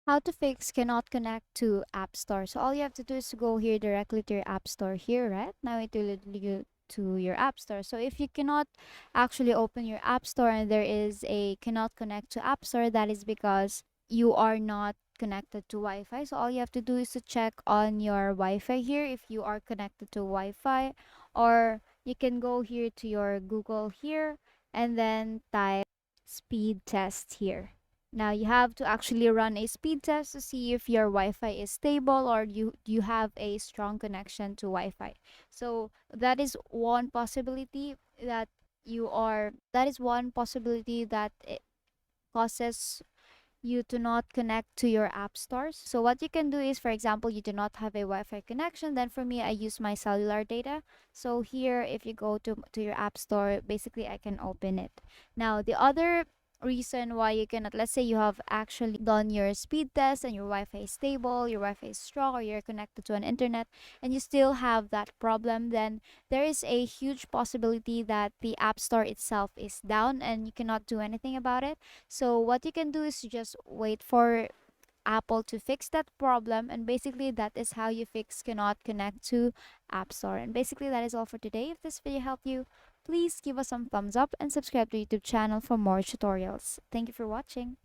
How to fix cannot connect to App Store. So all you have to do is to go here directly to your App Store here, right? Now it will lead you to your App Store. So if you cannot actually open your App Store and there is a cannot connect to App Store, that is because you are not connected to Wi-Fi. So all you have to do is to check on your Wi-Fi here if you are connected to Wi-Fi, or you can go here to your Google here and then type speed test here. Now you have to actually run a speed test to see if your Wi-Fi is stable or you have a strong connection to Wi-Fi. So that is one possibility that that it causes you to not connect to your app stores. So what you can do is, for example, you do not have a Wi-Fi connection, then for me I use my cellular data. So here if you go to your app store, basically I can open it. Now the other reason why you cannot, let's say you have actually done your speed test and your Wi-Fi is stable, your Wi-Fi is strong, or you're connected to an internet and you still have that problem, then there is a huge possibility that the app store itself is down and you cannot do anything about it. So what you can do is to just wait for Apple to fix that problem, and basically that is how you fix cannot connect to App Store. And basically that is all for today. If this video helped you, please give us some thumbs up and subscribe to YouTube channel for more tutorials. Thank you for watching.